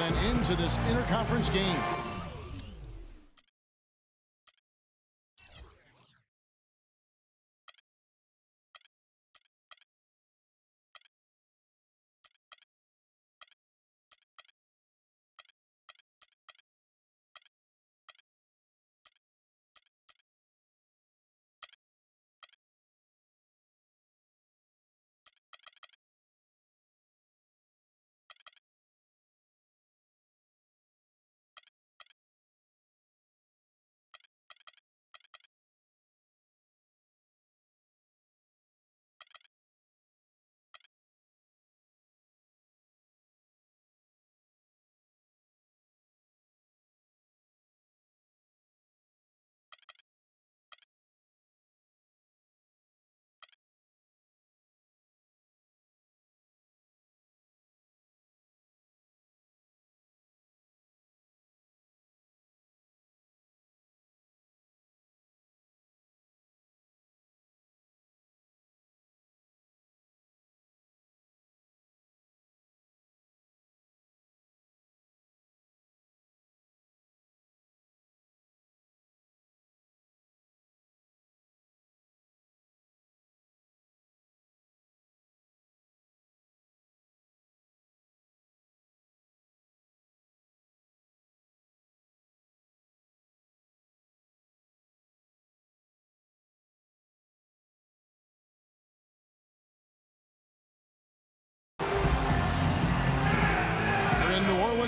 And into this interconference game.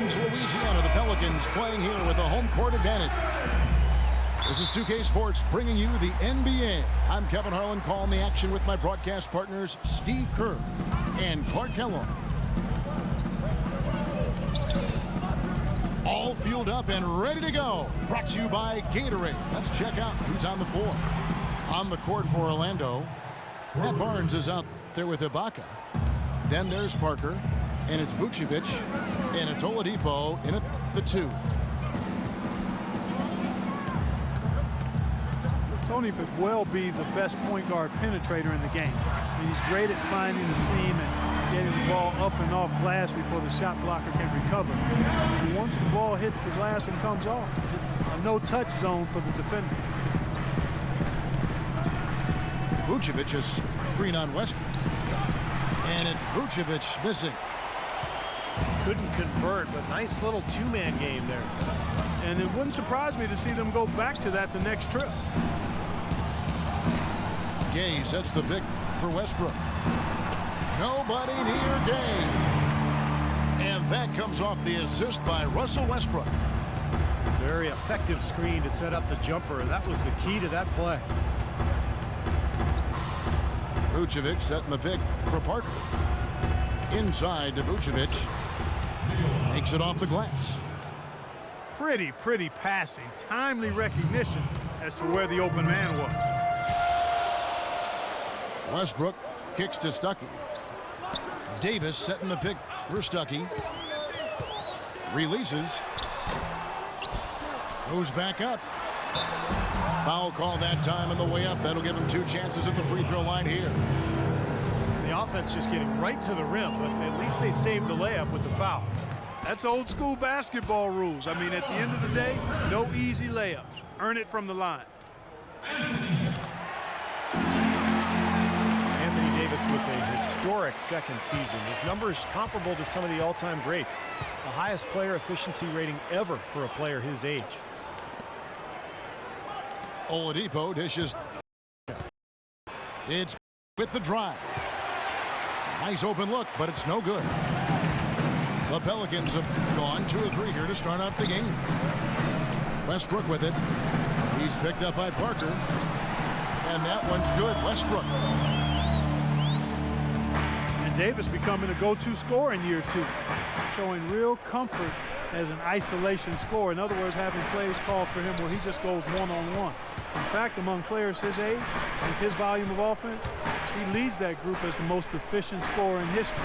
Louisiana, the Pelicans playing here with a home court advantage. This is 2K Sports bringing you the NBA. I'm Kevin Harlan calling the action with my broadcast partners Steve Kerr and Clark Kellogg. All fueled up and ready to go. Brought to you by Gatorade. Let's check out who's on the floor. On the court for Orlando, Matt Barnes is out there with Ibaka. Then there's Parker. And it's Vucevic, and it's Oladipo in at the 2. Tony could well be the best point guard penetrator in the game. I mean, he's great at finding the seam and getting the ball up and off glass before the shot blocker can recover. And once the ball hits the glass and comes off, it's a no-touch zone for the defender. Vucevic is screen on Westbrook. And it's Vucevic missing. Couldn't convert, but nice little two-man game there. And it wouldn't surprise me to see them go back to that the next trip. Gay sets the pick for Westbrook. Nobody near Gay. And that comes off the assist by Russell Westbrook. Very effective screen to set up the jumper, and that was the key to that play. Vucevic setting the pick for Parker. Inside to Vucevic. Makes it off the glass. Pretty passing. Timely recognition as to where the open man was. Westbrook kicks to Stuckey. Davis setting the pick for Stuckey. Releases. Goes back up. Foul call that time on the way up. That'll give him 2 chances at the free throw line here. The offense just getting right to the rim, but at least they saved the layup with the foul. That's old school basketball rules. I mean, at the end of the day, no easy layups. Earn it from the line. Anthony Davis with a historic second season. His numbers comparable to some of the all-time greats. The highest player efficiency rating ever for a player his age. Oladipo dishes. It's with the drive. Nice open look, but it's no good. The Pelicans have gone 2 of 3 here to start out the game. Westbrook with it. He's picked up by Parker. And that one's good. Westbrook. And Davis becoming a go-to scorer in year 2. Showing real comfort as an isolation scorer. In other words, having plays called for him where he just goes one-on-one. In fact, among players his age, with his volume of offense, he leads that group as the most efficient scorer in history.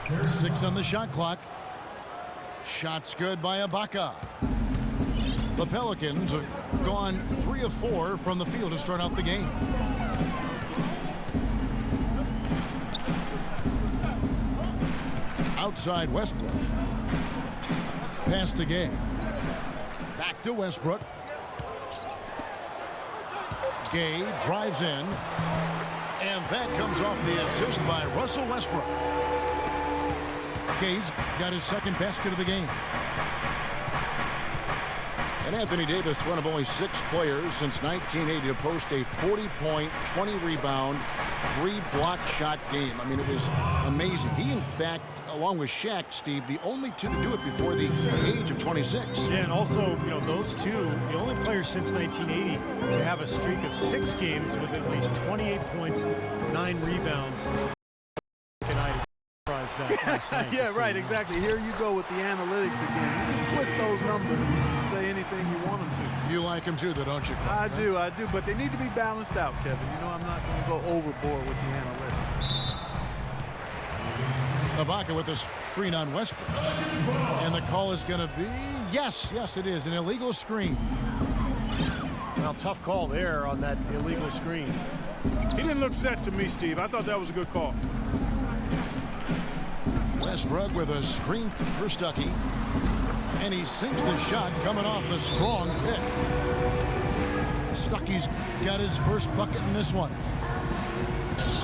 6 on the shot clock. Shots good by Ibaka. The Pelicans have gone 3 of 4 from the field to start out the game. outside Westbrook. Pass to Gay. Back to Westbrook. Gay drives in. And that comes off the assist by Russell Westbrook. Gay's got his second basket of the game. And Anthony Davis, one of only 6 players since 1980 to post a 40-point, 20-rebound, 3-block shot game. I mean, it was amazing. He, in fact, along with Shaq, Steve, the only 2 to do it before the age of 26. Yeah, and also, you know, those 2, the only players since 1980 to have a streak of 6 games with at least 28 points, 9 rebounds. And I surprised that last night. Yeah, right, exactly. Here you go with the analytics again. You can twist those numbers and say anything you want them to. You like them too, though, don't you, Clark? I do, but they need to be balanced out, Kevin. You know, I'm not going to go overboard with the analytics. Ibaka with the screen on Westbrook. And the call is going to be, yes, it is, an illegal screen. Well, tough call there on that illegal screen. He didn't look set to me, Steve. I thought that was a good call. Westbrook with a screen for Stuckey. And he sinks the shot coming off the strong pick. Stuckey's got his first bucket in this one.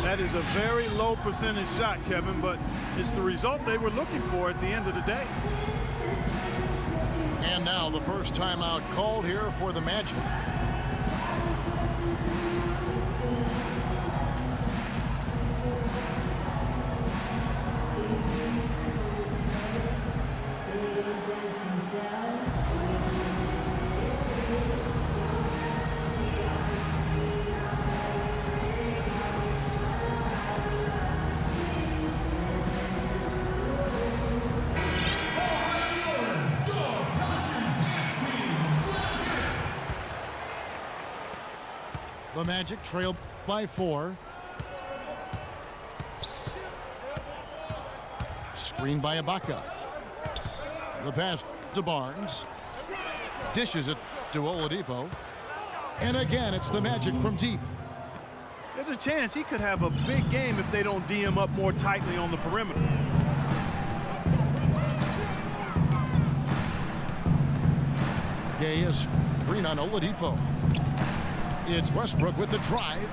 That is a very low percentage shot, Kevin, but it's the result they were looking for at the end of the day. And now the first timeout called here for the Magic. The Magic trail by 4. Screen by Ibaka. The pass to Barnes. Dishes it to Oladipo. And again, it's the Magic from deep. There's a chance he could have a big game if they don't D him up more tightly on the perimeter. Gay is screen on Oladipo. It's Westbrook with the drive.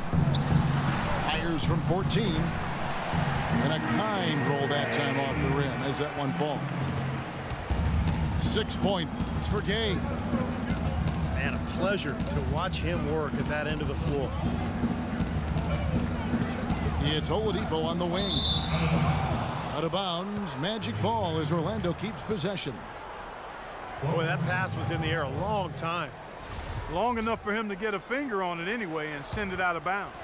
Fires from 14. And a kind roll that time off the rim as that one falls. 6 points for Gay. Man, a pleasure to watch him work at that end of the floor. It's Oladipo on the wing. Out of bounds. Magic ball as Orlando keeps possession. Boy, that pass was in the air a long time. Long enough for him to get a finger on it anyway and send it out of bounds.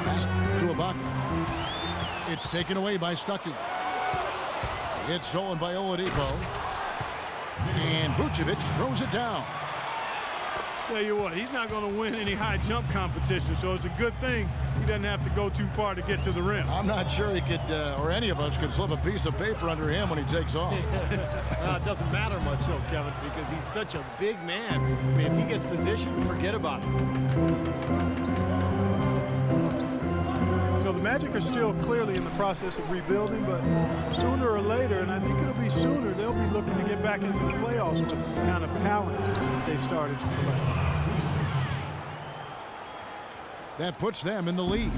Pass to Ibaka. It's taken away by Stuckey. It's stolen by Oladipo. And Vucevic throws it down. Tell you what, he's not going to win any high jump competition, so it's a good thing he doesn't have to go too far to get to the rim. I'm not sure he could, or any of us could slip a piece of paper under him when he takes off. It doesn't matter much, though, Kevin, because he's such a big man. I mean, if he gets positioned, forget about it. You know, the Magic are still clearly in the process of rebuilding, but sooner or later, and I think it'll be sooner, they'll be looking to get back into the playoffs with the kind of talent they've started to collect. That puts them in the lead.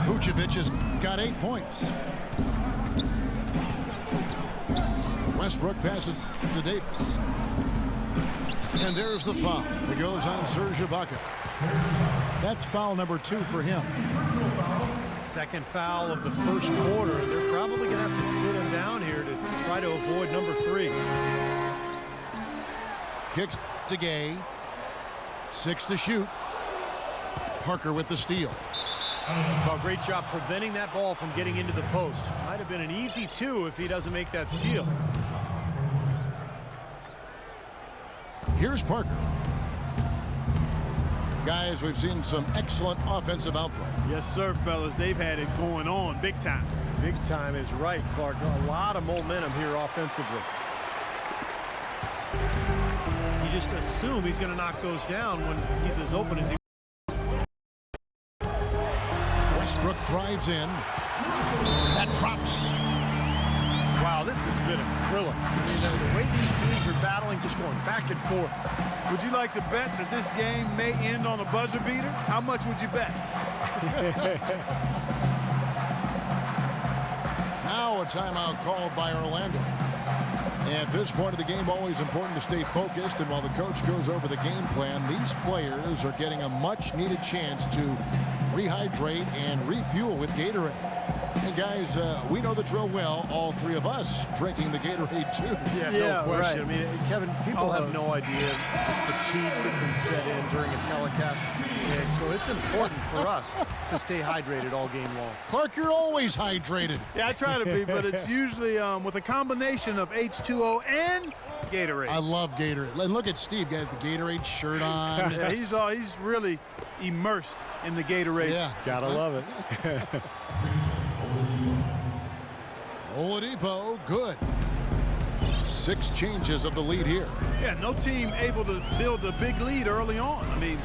Vucevic has got 8 points. Westbrook passes to Davis. And there's the foul. It goes on Serge Ibaka. That's foul number 2 for him. Second foul of the first quarter. They're probably going to have to sit him down here to try to avoid number 3. Kicks to Gay. 6 to shoot. Parker with the steal. Well, great job preventing that ball from getting into the post. Might have been an easy 2 if he doesn't make that steal. Here's Parker. Guys, we've seen some excellent offensive output. Yes, sir, fellas. They've had it going on big time. Big time is right, Clark. A lot of momentum here offensively. You just assume he's going to knock those down when he's as open as he. Westbrook drives in. That drops. Wow, this has been a thriller. I mean, the way these teams are battling, just going back and forth. Would you like to bet that this game may end on a buzzer beater? How much would you bet? Now a timeout called by Orlando. At this point of the game, always important to stay focused, and while the coach goes over the game plan, these players are getting a much-needed chance to rehydrate and refuel with Gatorade. And guys, we know the drill well, all three of us drinking the Gatorade too. Yeah, no question. Right. I mean, Kevin, people have no idea the fatigue that can set in during a telecast. And so it's important for us to stay hydrated all game long. Clark, you're always hydrated. Yeah, I try to be, but it's usually with a combination of H2O and Gatorade. I love Gatorade. And look at Steve, guys, the Gatorade shirt on. Yeah, he's really immersed in the Gatorade. Yeah. Gotta love it. Oladipo, good. 6 changes of the lead here. Yeah, no team able to build a big lead early on. I mean,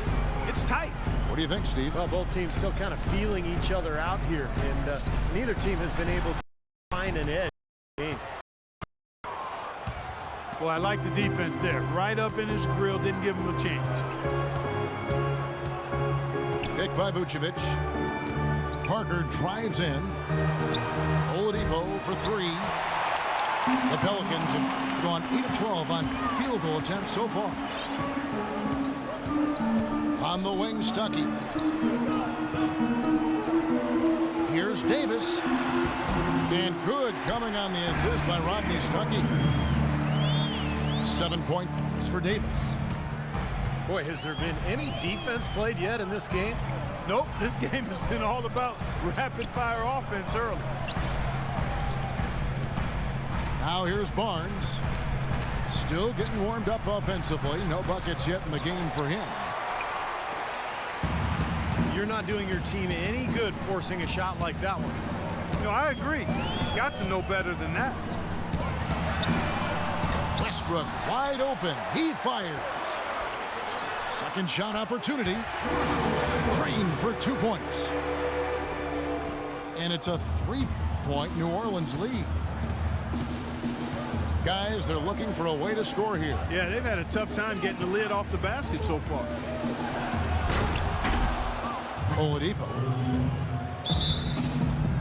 it's tight. What do you think, Steve? Well, both teams still kind of feeling each other out here, and neither team has been able to find an edge in the game. Well, I like the defense there. Right up in his grill, didn't give him a chance. Pick by Vucevic. Parker drives in. Oladipo for 3. The Pelicans have gone 8 of 12 on field goal attempts so far. On the wing, Stuckey. Here's Davis. And good coming on the assist by Rodney Stuckey. 7 points for Davis. Boy, has there been any defense played yet in this game? Nope, this game has been all about rapid-fire offense early. Now here's Barnes. Still getting warmed up offensively. No buckets yet in the game for him. You're not doing your team any good forcing a shot like that one. No, I agree. He's got to know better than that. Westbrook wide open. He fires. Second shot opportunity. Drained for 2 points. And it's a 3-point New Orleans lead. Guys, they're looking for a way to score here. Yeah, they've had a tough time getting the lid off the basket so far. Oladipo.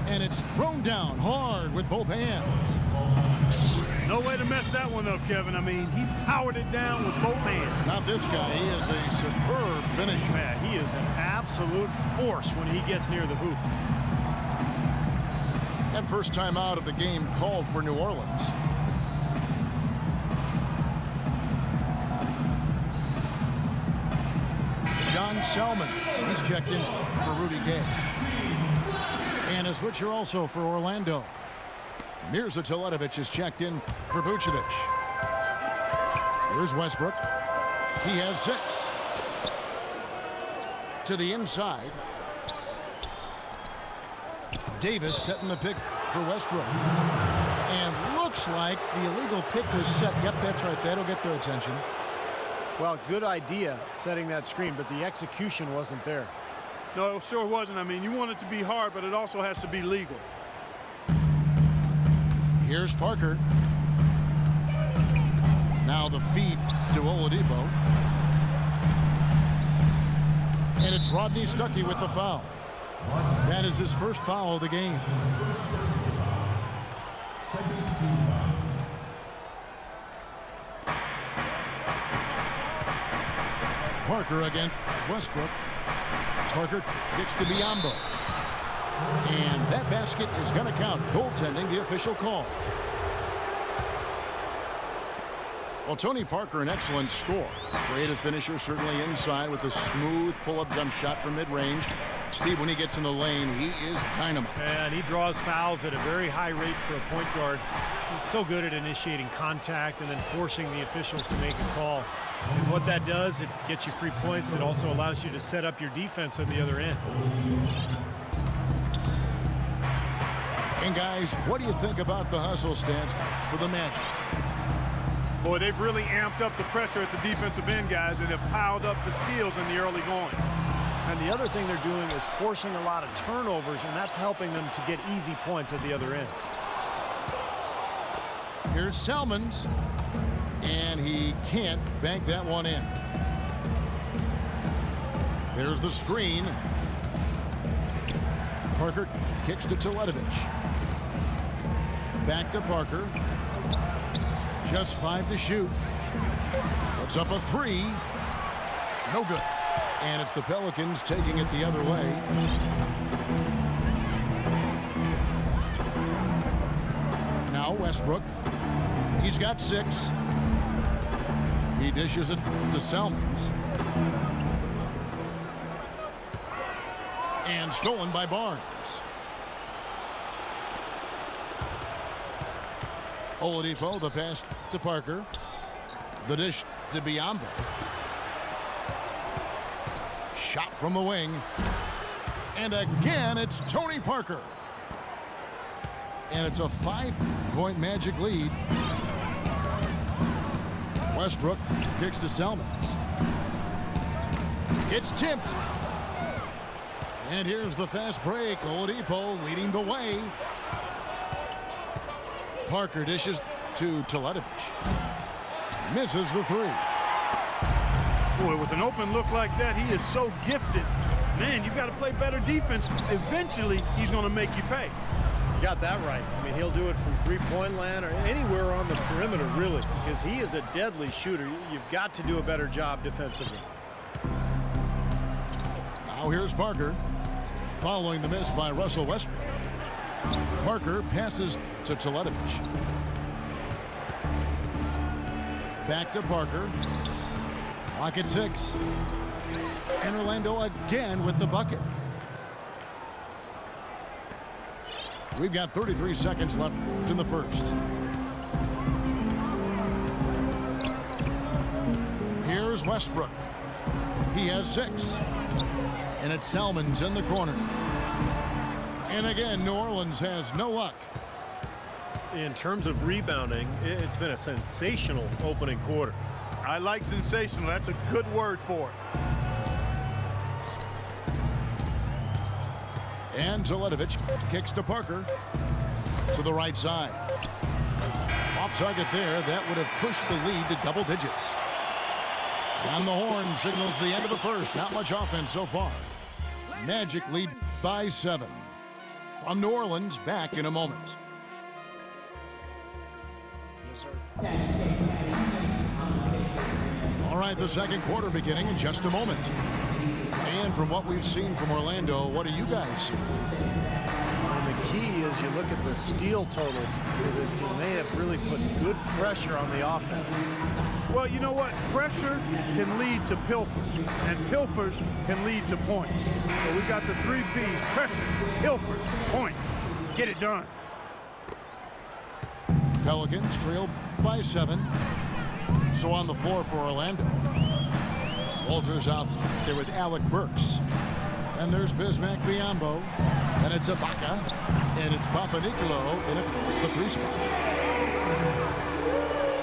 And it's thrown down hard with both hands. No way to mess that one up, Kevin. I mean, he powered it down with both hands. Not this guy. He is a superb finisher. Man, he is an absolute force when he gets near the hoop. And first time out of the game called for New Orleans. John Selman, he's checked in for Rudy Gay. And a switcher also for Orlando. Mirza Teletovic is checked in for Vucevic. Here's Westbrook. He has 6. To the inside. Davis setting the pick for Westbrook. And looks like the illegal pick was set. Yep, that's right. That'll get their attention. Well, good idea setting that screen, but the execution wasn't there. No, it sure wasn't. I mean, you want it to be hard, but it also has to be legal. Here's Parker. Now the feed to Oladipo. And it's Rodney Stuckey with the foul. That is his first foul of the game. Parker against Westbrook. Parker gets to Biyombo. And that basket is going to count. Goaltending, the official call. Well, Tony Parker, an excellent scorer. Creative finisher, certainly inside with a smooth pull-up jump shot from mid-range. Steve, when he gets in the lane, he is dynamite. And he draws fouls at a very high rate for a point guard. He's so good at initiating contact and then forcing the officials to make a call. And what that does, it gets you free points. It also allows you to set up your defense at the other end. And guys, what do you think about the hustle stance for the Magic? Boy, they've really amped up the pressure at the defensive end, guys, and have piled up the steals in the early going. And the other thing they're doing is forcing a lot of turnovers, and that's helping them to get easy points at the other end. Here's Salmons, and he can't bank that one in. There's the screen. Parker kicks to Teletovic. Back to Parker. Just 5 to shoot. Puts up a 3. No good. And it's the Pelicans taking it the other way. Now Westbrook. He's got 6. He dishes it to Salmons. And stolen by Barnes. Oladipo, the pass to Parker. The dish to Biyombo. Shot from the wing. And again, it's Tony Parker. And it's a 5-point Magic lead. Westbrook kicks to Salmons. It's tipped. And here's the fast break. Oladipo leading the way. Parker dishes to Teletovic. Misses the 3. Boy, with an open look like that, he is so gifted. Man, you've got to play better defense. Eventually, he's going to make you pay. You got that right. I mean, he'll do it from three-point land or anywhere on the perimeter, really, because he is a deadly shooter. You've got to do a better job defensively. Now here's Parker, following the miss by Russell Westbrook. Parker passes to Teletovic. Back to Parker. Clock at 6. And Orlando again with the bucket. We've got 33 seconds left in the first. Here's Westbrook. He has 6. And it's Salmons in the corner. And again, New Orleans has no luck. In terms of rebounding, it's been a sensational opening quarter. I like sensational. That's a good word for it. And Teletovic kicks to Parker to the right side. Off target there. That would have pushed the lead to double digits. And the horn signals the end of the first. Not much offense so far. Magic lead by 7. From New Orleans, back in a moment. Yes, sir. All right, the second quarter beginning in just a moment. And from what we've seen from Orlando, what do you guys see? And the key is you look at the steal totals for this team. They have really put good pressure on the offense. Well, you know what? Pressure can lead to pilfers, and pilfers can lead to points. So we got the 3 P's: pressure, pilfers, points. Get it done. Pelicans trail by 7. So on the floor for Orlando. Walters out there with Alec Burks. And there's Bismack Biyombo. And it's Ibaka. And it's Papanicolo in the 3 spot.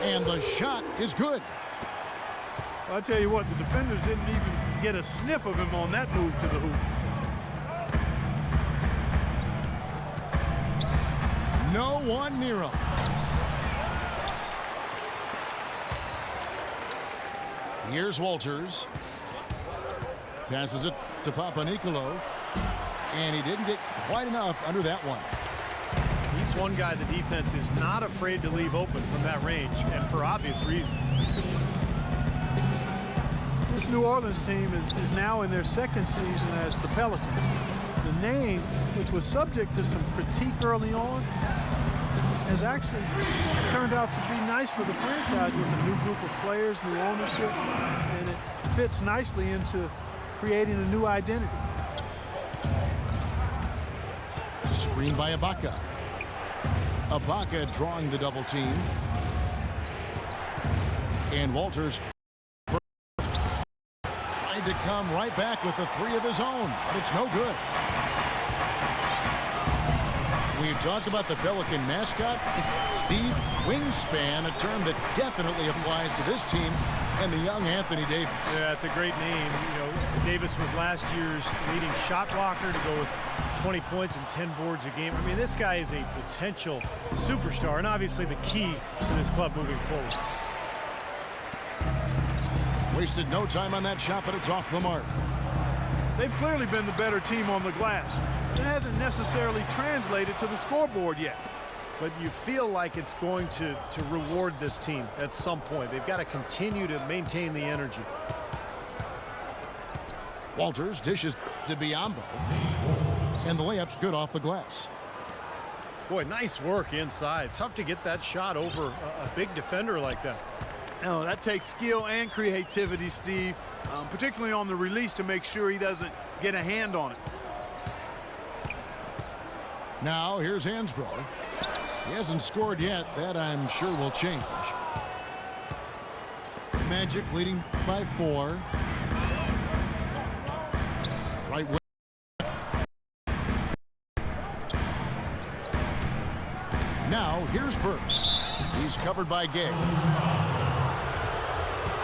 And the shot is good. Well, I'll tell you what, the defenders didn't even get a sniff of him on that move to the hoop. No one near him. Here's Walters. Passes it to Papanicolo. And he didn't get quite enough under that one. He's one guy the defense is not afraid to leave open from that range, and for obvious reasons. This New Orleans team is now in their second season as the Pelicans. The name, which was subject to some critique early on, has actually turned out to be nice for the franchise with a new group of players, new ownership, and it fits nicely into creating a new identity. Screen by Ibaka. Ibaka drawing the double team. And Walters tried to come right back with the 3 of his own, but it's no good. We talked about the Pelican mascot, Steve Wingspan, a term that definitely applies to this team. and the young Anthony Davis. Yeah, it's a great name. You know, Davis was last year's leading shot blocker to go with 20 points and 10 boards a game. I mean, this guy is a potential superstar and obviously the key to this club moving forward. Wasted no time on that shot, but it's off the mark. They've clearly been the better team on the glass. It hasn't necessarily translated to the scoreboard yet. But you feel like it's going to reward this team at some point. They've got to continue to maintain the energy. Walters dishes to Biombo. And the layup's good off the glass. Boy, nice work inside. Tough to get that shot over a big defender like that. Oh, that takes skill and creativity, Steve, particularly on the release to make sure he doesn't get a hand on it. Now here's Hansbrough. He hasn't scored yet. That I'm sure will change. Magic leading by 4. Right wing. Now here's Burks. He's covered by Gay.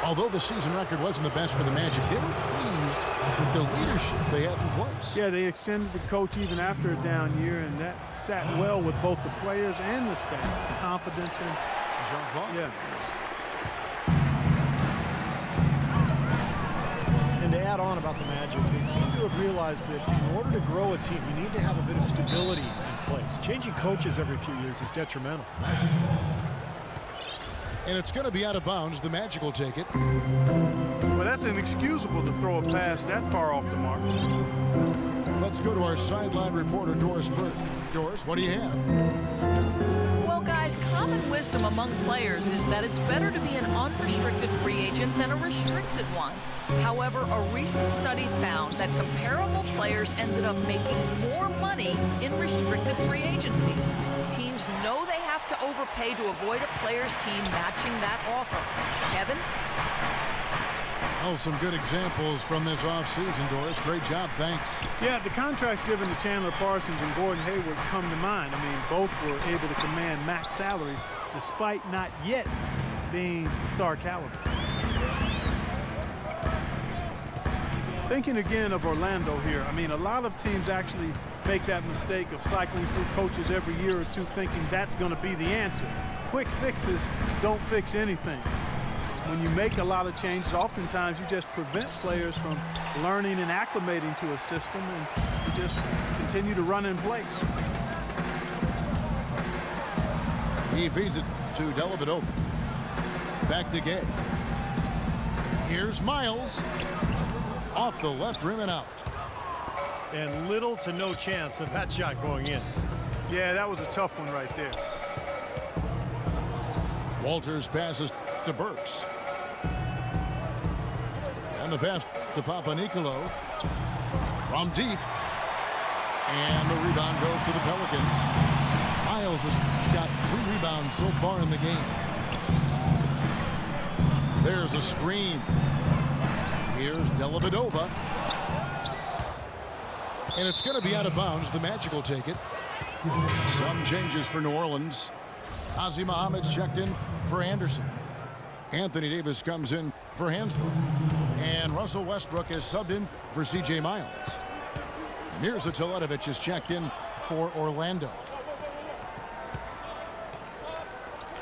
Although the season record wasn't the best for the Magic, they were pleased with the leadership they had in place. Yeah, they extended the coach even after a down year, and that sat well with both the players and the staff. Confidence in Jean-Paul. Yeah. And to add on about the Magic, they seem to have realized that in order to grow a team, you need to have a bit of stability in place. Changing coaches every few years is detrimental. And it's going to be out of bounds. The Magic will take it. Well, that's inexcusable to throw a pass that far off the mark. Let's go to our sideline reporter, Doris Burke. Doris, what do you have? Well, guys, common wisdom among players is that it's better to be an unrestricted free agent than a restricted one. However, a recent study found that comparable players ended up making more money in restricted free agencies. Teams know they have to overpay to avoid a player's team matching that offer. Kevin? Oh, some good examples from this offseason, Doris. Great job, thanks. Yeah, the contracts given to Chandler Parsons and Gordon Hayward come to mind. I mean, both were able to command max salaries despite not yet being star caliber. Thinking again of Orlando here, I mean, a lot of teams actually make that mistake of cycling through coaches every year or two thinking that's going to be the answer. Quick fixes don't fix anything. When you make a lot of changes, oftentimes you just prevent players from learning and acclimating to a system, and you just continue to run in place. He feeds it to Dellavedova. Back to Gay. Here's Miles. Off the left rim and out. And little to no chance of that shot going in. Yeah, that was a tough one right there. Walters passes to Burks. And the pass to Papanicolaou from deep. And the rebound goes to the Pelicans. Miles has got 3 rebounds so far in the game. There's a screen. Here's Dellavedova. And it's going to be out of bounds. The Magic will take it. Some changes for New Orleans. Ozzie Muhammad's checked in for Anderson. Anthony Davis comes in for Hansbrough. And Russell Westbrook is subbed in for C.J. Miles. Mirza Teletovic is checked in for Orlando.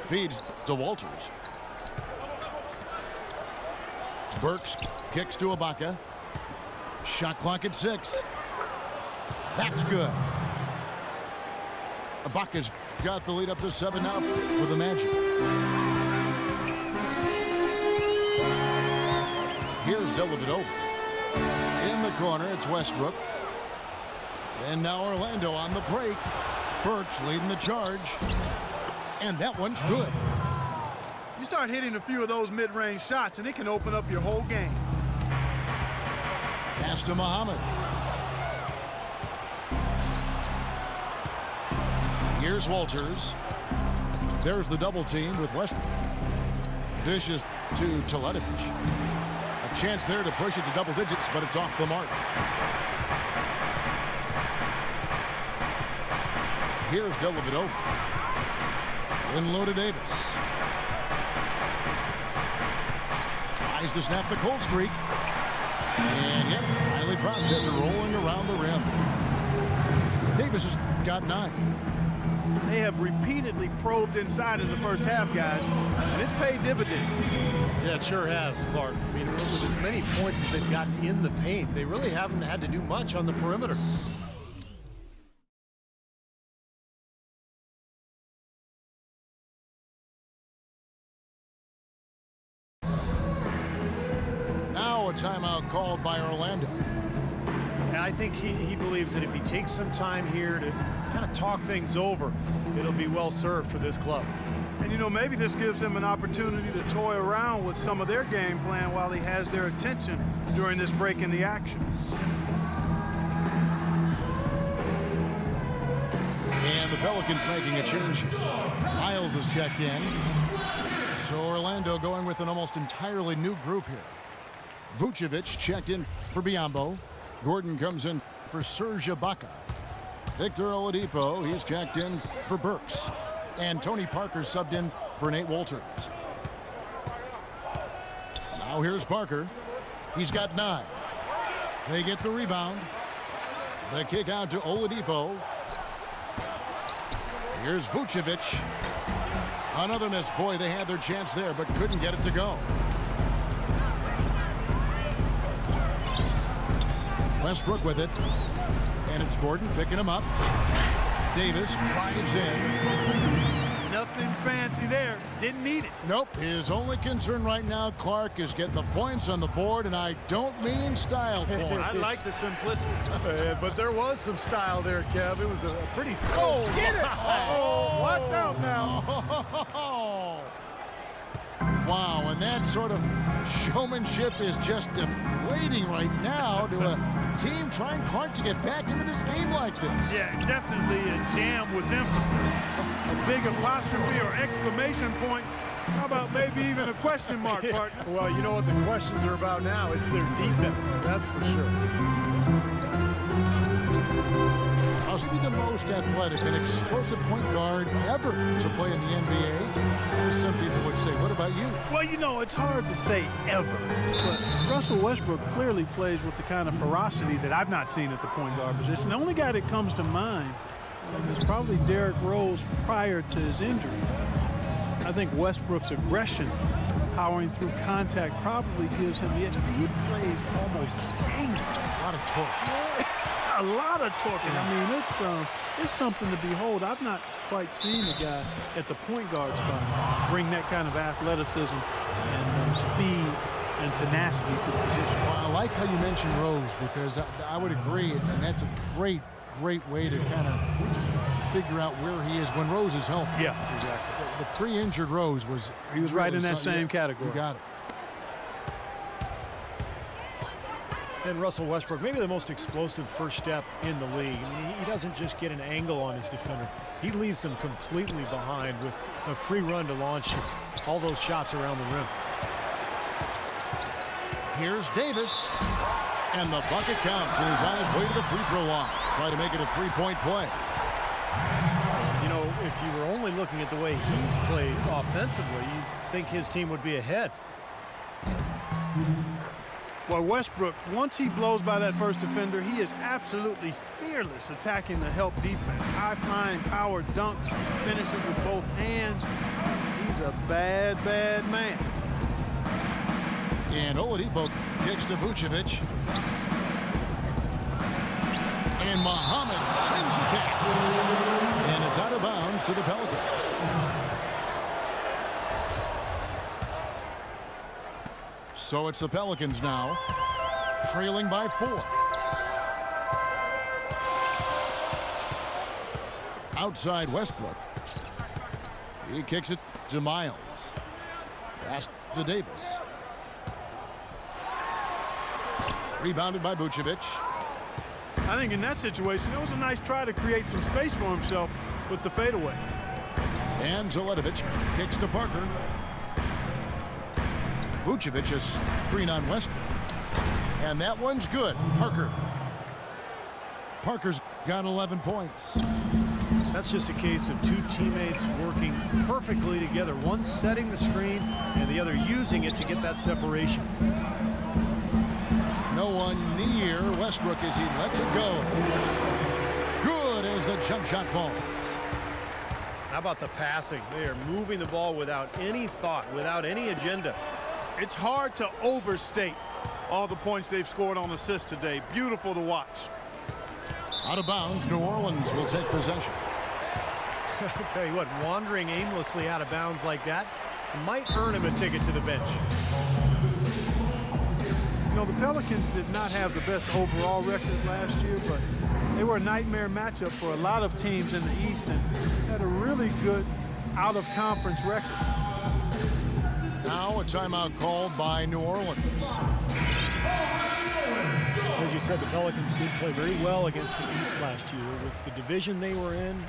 Feeds to Walters. Burks kicks to Ibaka. Shot clock at 6. That's good. Ibaka's got the lead up to 7 now for the Magic. Here's Dellavedova. In the corner, it's Westbrook. And now Orlando on the break. Burks leading the charge. And that one's good. You start hitting a few of those mid-range shots, and it can open up your whole game. Pass to Muhammad. Here's Walters. There's the double team with Westbrook. Dishes to Teletovic. A chance there to push it to double digits, but it's off the mark. Here's Dellavedova. In low to Davis. Tries to snap the cold streak. And yep, finally drops after rolling around the rim. Davis has got 9. They have repeatedly probed inside in the first half, guys, and it's paid dividends. Yeah, it sure has, Clark. I mean, with as many points as they've gotten in the paint, they really haven't had to do much on the perimeter. Now a timeout called by Orlando. And I think he believes that if he takes some time here to kind of talk things over, it'll be well served for this club. And, you know, maybe this gives him an opportunity to toy around with some of their game plan while he has their attention during this break in the action. And the Pelicans making a change. Miles is checked in. So Orlando going with an almost entirely new group here. Vucevic checked in for Biyombo. Gordon comes in for Serge Ibaka. Victor Oladipo, he's checked in for Burks. And Tony Parker subbed in for Nate Wolters. Now here's Parker. He's got 9. They get the rebound. The kick out to Oladipo. Here's Vucevic. Another miss. Boy, they had their chance there, but couldn't get it to go. Westbrook with it. And it's Gordon picking him up. Davis drives in. Nothing fancy there. Didn't need it. Nope. His only concern right now, Clark, is getting the points on the board, and I don't mean style points. I like the simplicity. But there was some style there, Kev. It was a pretty... Oh, get it! Oh, watch out now. Wow, and that sort of showmanship is just deflating right now to a team trying, Clark, to get back into this game like this. Yeah, definitely a jam with emphasis. A big apostrophe or exclamation point. How about maybe even a question mark, partner? Well, you know what the questions are about now. It's their defense, that's for sure. Must be the most athletic and explosive point guard ever to play in the NBA. Some people would say, what about you? Well, you know, it's hard to say ever, but Russell Westbrook clearly plays with the kind of ferocity that I've not seen at the point guard position. The only guy that comes to mind is probably Derrick Rose prior to his injury. I think Westbrook's aggression, powering through contact, probably gives him the edge. He plays almost angry. A lot of torque. A lot of torque. I mean, it's something to behold. I've not quite seen a guy at the point guard spot bring that kind of athleticism and speed and tenacity to the position. Well, I like how you mentioned Rose, because I would agree, and that's a great way to kind of figure out where he is when Rose is healthy. Yeah, exactly. The pre-injured Rose was... He was right in that same category. You got it. And Russell Westbrook, maybe the most explosive first step in the league. I mean, he doesn't just get an angle on his defender. He leaves them completely behind with a free run to launch all those shots around the rim. Here's Davis. And the bucket counts, and he's on his way to the free throw line. Try to make it a three-point play. You know, if you were only looking at the way he's played offensively, you'd think his team would be ahead. Well, Westbrook, once he blows by that first defender, he is absolutely fearless attacking the help defense. High-flying power dunks, finishes with both hands. He's a bad man. And Oladipo kicks to Vucevic. And Muhammad sends it back. And it's out of bounds to the Pelicans. So it's the Pelicans now, trailing by 4. Outside Westbrook. He kicks it to Miles. Pass to Davis. Rebounded by Vucevic. I think in that situation, it was a nice try to create some space for himself with the fadeaway. And Zeletovic kicks to Parker. Vucevic, a screen on Westbrook. And that one's good. Parker's got 11 points. That's just a case of two teammates working perfectly together, one setting the screen and the other using it to get that separation. No one near Westbrook as he lets it go. Good as the jump shot falls. How about the passing? They are moving the ball without any thought, without any agenda. It's hard to overstate all the points they've scored on assists today. Beautiful to watch. Out of bounds, New Orleans will take possession. I'll tell you what, wandering aimlessly out of bounds like that might earn him a ticket to the bench. You know, the Pelicans did not have the best overall record last year, but they were a nightmare matchup for a lot of teams in the East and had a really good out-of-conference record. Now a timeout called by New Orleans. As you said, the Pelicans did play very well against the East last year. With the division they were in,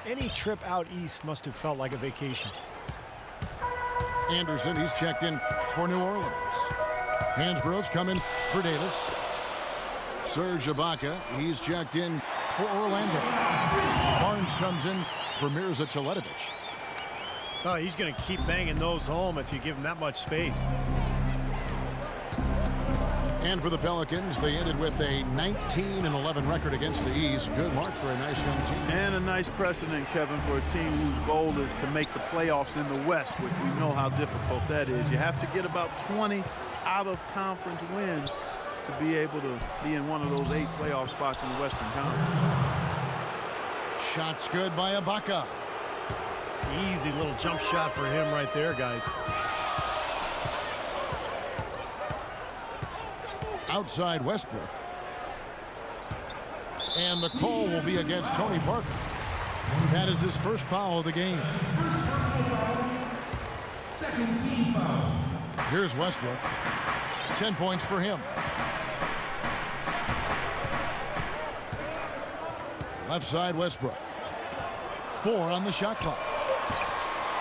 any trip out East must have felt like a vacation. Anderson, he's checked in for New Orleans. Hansborough's coming for Davis. Serge Ibaka, he's checked in for Orlando. Barnes comes in for Mirza Teletovic. Oh, he's going to keep banging those home if you give him that much space. And for the Pelicans, they ended with a 19-11 record against the East. Good mark for a nice young team. And a nice precedent, Kevin, for a team whose goal is to make the playoffs in the West, which we know how difficult that is. You have to get about 20 out-of-conference wins to be able to be in one of those 8 playoff spots in the Western Conference. Shots good by Ibaka. Easy little jump shot for him right there, guys. Outside Westbrook. And the call will be against Tony Parker. That is his first foul of the game. Second team foul. Here's Westbrook. 10 points for him. Left side Westbrook. 4 on the shot clock.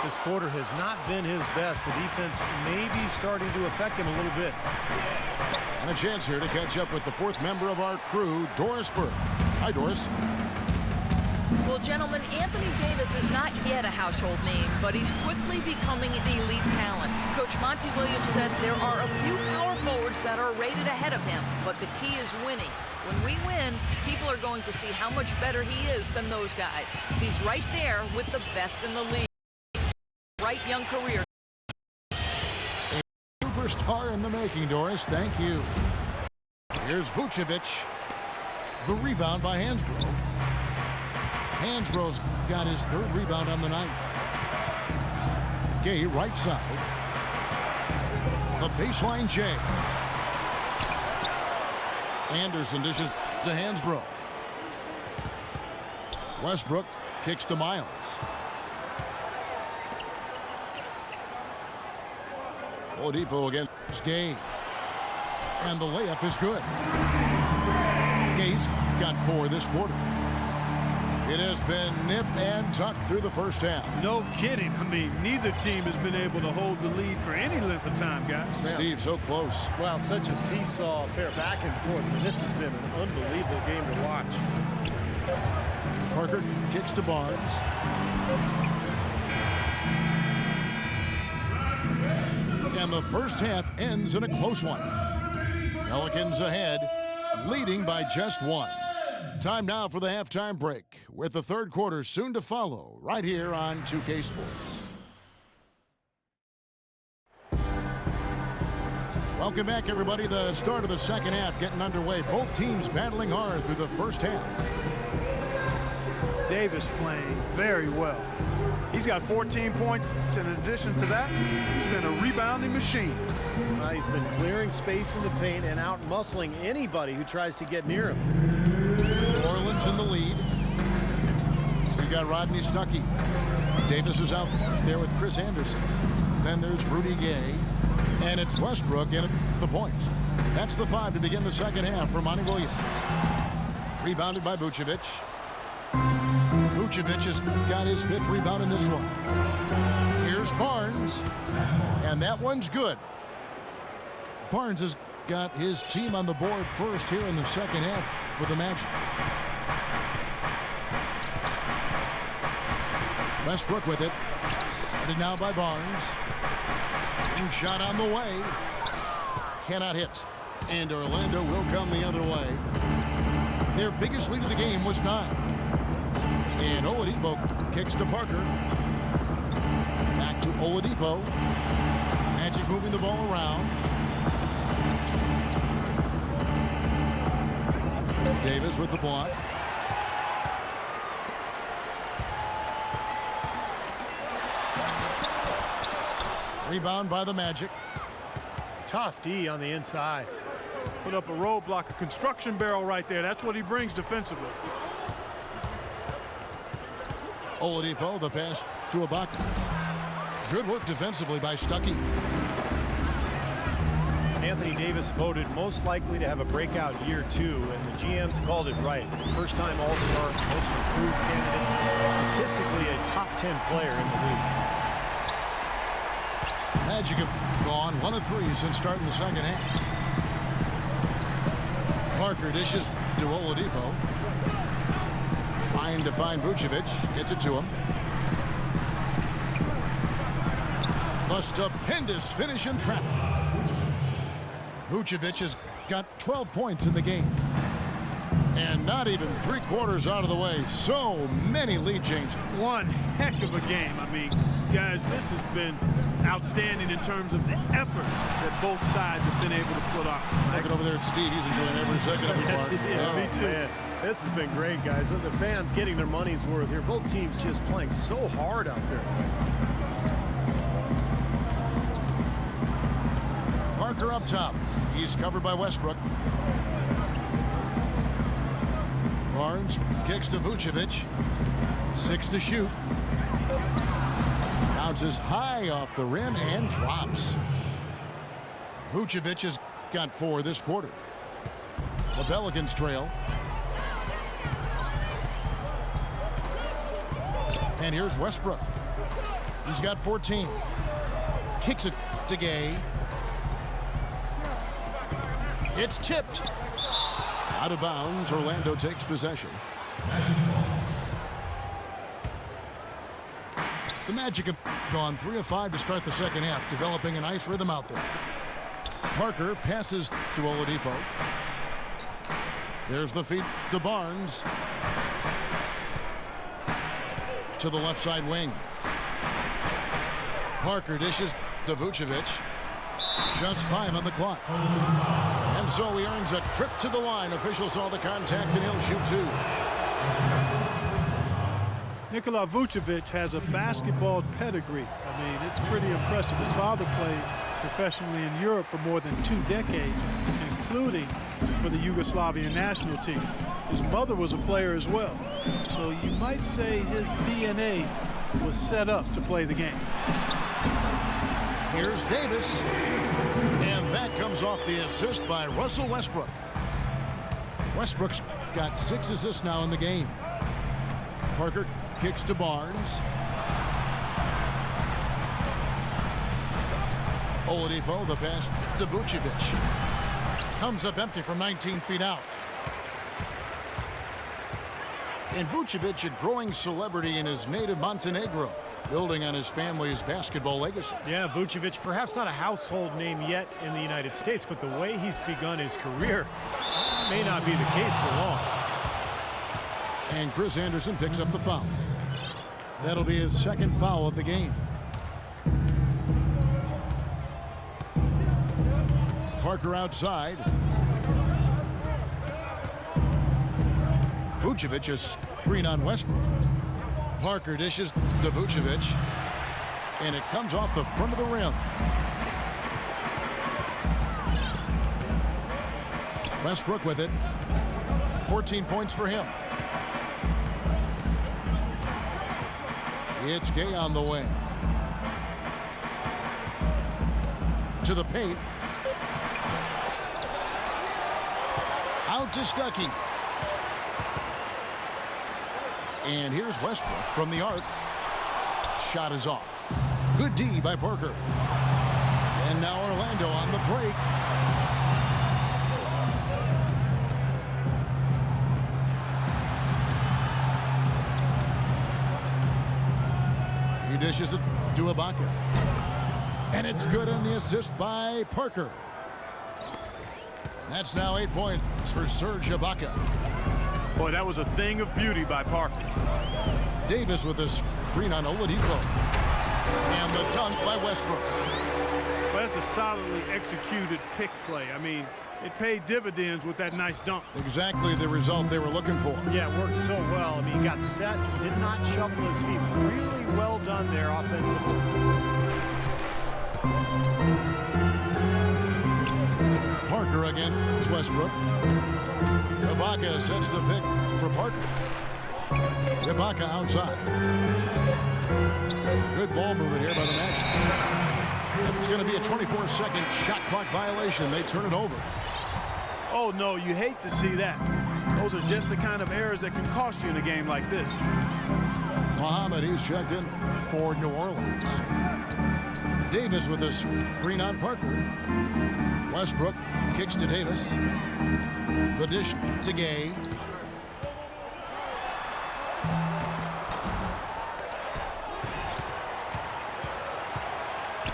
This quarter has not been his best. The defense may be starting to affect him a little bit. And a chance here to catch up with the 4th member of our crew, Doris Burke. Hi, Doris. Well, gentlemen, Anthony Davis is not yet a household name, but he's quickly becoming an elite talent. Coach Monty Williams said there are a few power forwards that are rated ahead of him, but the key is winning. When we win, people are going to see how much better he is than those guys. He's right there with the best in the league. Bright young career. A superstar in the making, Doris. Thank you. Here's Vucevic. The rebound by Hansbrough. Hansbrough's got his 3rd rebound on the night. Gay, right side. The baseline J. Anderson dishes to Hansbrough. Westbrook kicks to Miles. Oladipo against Gay. And the layup is good. Gay's got 4 this quarter. It has been nip and tuck through the first half. No kidding. I mean, neither team has been able to hold the lead for any length of time, guys. Steve, so close. Wow, such a seesaw affair back and forth. I mean, this has been an unbelievable game to watch. Parker kicks to Barnes. And the first half ends in a close one. Pelicans ahead, leading by just 1. Time now for the halftime break, with the 3rd quarter soon to follow, right here on 2K Sports. Welcome back, everybody. The start of the second half getting underway. Both teams battling hard through the first half. Davis playing very well. He's got 14 points. In addition to that, he's been a rebounding machine. Well, he's been clearing space in the paint and out-muscling anybody who tries to get near him. New Orleans in the lead. We got Rodney Stuckey. Davis is out there with Chris Anderson. Then there's Rudy Gay. And it's Westbrook in at the point. That's the 5 to begin the second half for Monty Williams. Rebounded by Vucevic. Vucevic has got his 5th rebound in this one. Here's Barnes. And that one's good. Barnes has got his team on the board first here in the second half for the Magic. Westbrook with it. Guarded now by Barnes. Ring shot on the way. Cannot hit. And Orlando will come the other way. Their biggest lead of the game was 9. And Oladipo kicks to Parker. Back to Oladipo. Magic moving the ball around. Davis with the block. Rebound by the Magic. Tough D on the inside. Put up a roadblock, a construction barrel right there. That's what he brings defensively. Oladipo, the pass to Ibaka. Good work defensively by Stuckey. Anthony Davis voted most likely to have a breakout year 2, and the GMs called it right. First-time All-Star, most improved candidate, statistically a top 10 player in the league. Magic have gone 1 of 3 since starting the second half. Parker dishes to Oladipo. Trying to find Vucevic. Gets it to him. A stupendous finish in traffic. Vucevic has got 12 points in the game. And not even 3/4 out of the way. So many lead changes. One heck of a game. I mean, guys, this has been outstanding in terms of the effort that both sides have been able to put on. Looking over there at Steve. He's enjoying every second of it. Yes, me too. Man, this has been great, guys. The fans getting their money's worth here. Both teams just playing so hard out there. Parker up top. He's covered by Westbrook. Barnes kicks to Vucevic. 6 to shoot. Bounces high off the rim and drops. Vucevic has got 4 this quarter. The Pelicans trail. And here's Westbrook. He's got 14. Kicks it to Gay. It's tipped. Out of bounds. Orlando takes possession. The Magic have gone 3 of 5 to start the second half, developing a nice rhythm out there. Parker passes to Oladipo. There's the feed to Barnes. To the left side wing. Parker dishes to Vucevic. Just 5 on the clock. And so he earns a trip to the line. Officials saw the contact and he'll shoot 2. Nikola Vucevic has a basketball pedigree. I mean, it's pretty impressive. His father played professionally in Europe for more than 2 decades, including for the Yugoslavian national team. His mother was a player as well. So you might say his DNA was set up to play the game. Here's Davis. And that comes off the assist by Russell Westbrook. Westbrook's got 6 assists now in the game. Parker kicks to Barnes. Oladipo, the pass to Vucevic. Comes up empty from 19 feet out. And Vucevic, a growing celebrity in his native Montenegro, building on his family's basketball legacy. Yeah, Vucevic, perhaps not a household name yet in the United States, but the way he's begun his career may not be the case for long. And Chris Anderson picks up the foul. That'll be his 2nd foul of the game. Parker outside. Vucevic is screen on Westbrook. Parker dishes to Vucevic. And it comes off the front of the rim. Westbrook with it. 14 points for him. It's Gay on the way. To the paint. Out to Stuckey. And here's Westbrook from the arc. Shot is off. Good D by Parker. And now Orlando on the break. dishes it to Ibaka. And it's good on the assist by Parker. That's now 8 points for Serge Ibaka. Boy, that was a thing of beauty by Parker. Davis with a screen on Oladipo. And the dunk by Westbrook. Well, that's a solidly executed pick play. I mean, it paid dividends with that nice dunk. Exactly the result they were looking for. Yeah, it worked so well. I mean, he got set, he did not shuffle his feet. Really well done there offensively. Parker against Westbrook. Ibaka sets the pick for Parker. Ibaka outside. Good ball movement here by the Magic. And it's going to be a 24-second shot clock violation. They turn it over. Oh, no, you hate to see that. Those are just the kind of errors that can cost you in a game like this. Muhammad, he's checked in for New Orleans. Davis with a screen on Parker. Westbrook kicks to Davis. The dish to Gay.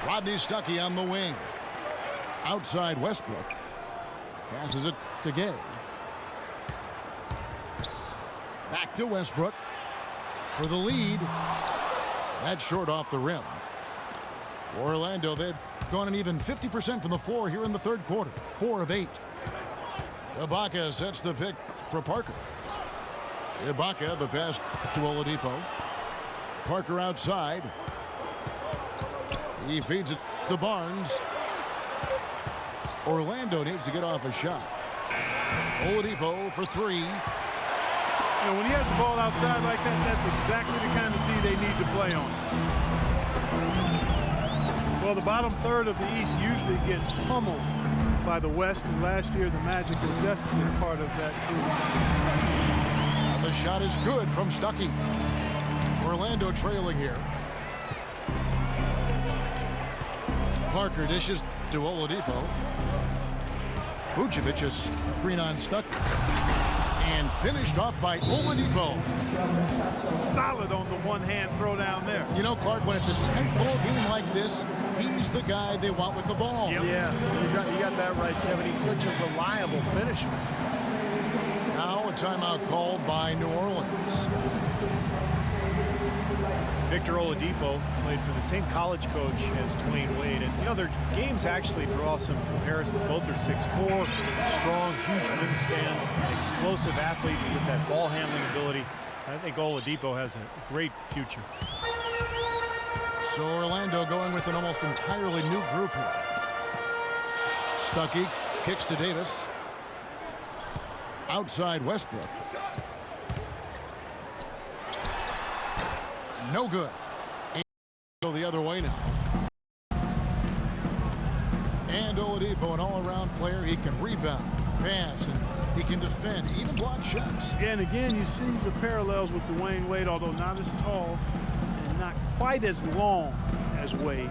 Rodney Stuckey on the wing. Outside Westbrook. Passes it to Gay. Back to Westbrook for the lead. That's short off the rim. For Orlando, they've gone an even 50% from the floor here in the third quarter. 4 of 8. Ibaka sets the pick for Parker. Ibaka, the pass to Oladipo. Parker outside. He feeds it to Barnes. Orlando needs to get off a shot. Oladipo for 3. You know, when he has the ball outside like that, that's exactly the kind of D they need to play on. Well, the bottom third of the East usually gets pummeled by the West, and last year the Magic were definitely part of that group. And the shot is good from Stuckey. Orlando trailing here. Parker dishes to Oladipo. Vucevic is screen on Stuckey. And finished off by Oladipo. Solid on the one-hand throw down there. You know, Clark, when it's a tight ball game like this, he's the guy they want with the ball. Yep. Yeah, you got that right, Kevin. He's such a reliable finisher. Now a timeout called by New Orleans. Victor Oladipo played for the same college coach as Dwayne Wade. And, you know, their games actually draw some comparisons. Both are 6'4", strong, huge wingspans, explosive athletes with that ball handling ability. I think Oladipo has a great future. So Orlando going with an almost entirely new group here. Stuckey kicks to Davis. Outside Westbrook. No good. And go the other way now. And Oladipo, an all-around player. He can rebound, pass, and he can defend, even block shots. And again, you see the parallels with Dwayne Wade, although not as tall and not quite as long as Wade.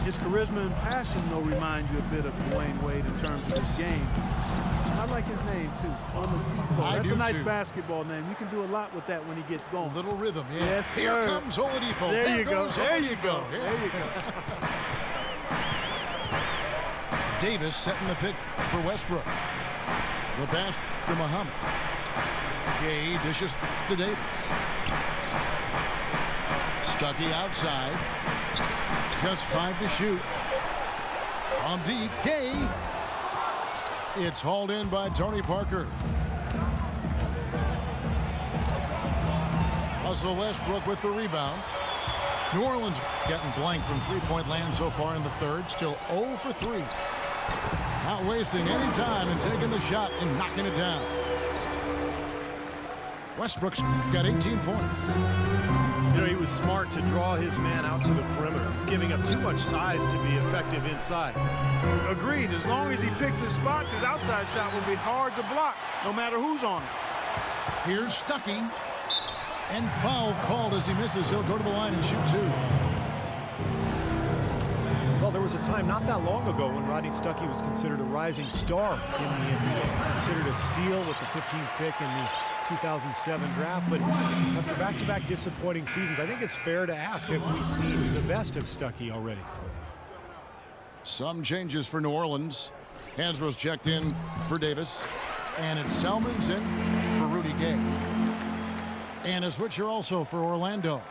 His charisma and passion, though, remind you a bit of Dwayne Wade in terms of his game. I like his name, too. That's a nice basketball name. You can do a lot with that when he gets going. A little rhythm, yeah. Yes, sir. Here comes Oladipo. There you go. There you Oladipo. go. There you go. Davis setting the pick for Westbrook. The pass to Muhammad. Gay dishes to Davis. Stuckey outside. Just 5 to shoot. On deep, Gay. It's hauled in by Tony Parker. Russell Westbrook with the rebound. New Orleans getting blank from three-point land so far in the third. Still 0 for 3. Not wasting any time and taking the shot and knocking it down. Westbrook's got 18 points. You know, he was smart to draw his man out to the perimeter. He's giving up too much size to be effective inside. Agreed. As long as he picks his spots, his outside shot will be hard to block, no matter who's on it. Here's Stuckey. And foul called as he misses. He'll go to the line and shoot 2. Well, there was a time not that long ago when Rodney Stuckey was considered a rising star in the NBA, considered a steal with the 15th pick in the 2007 draft. But after back-to-back disappointing seasons, I think it's fair to ask, have we seen the best of Stuckey already? Some changes for New Orleans. Hansbrough's checked in for Davis. And it's Selman's in for Rudy Gay. And a switcher also for Orlando.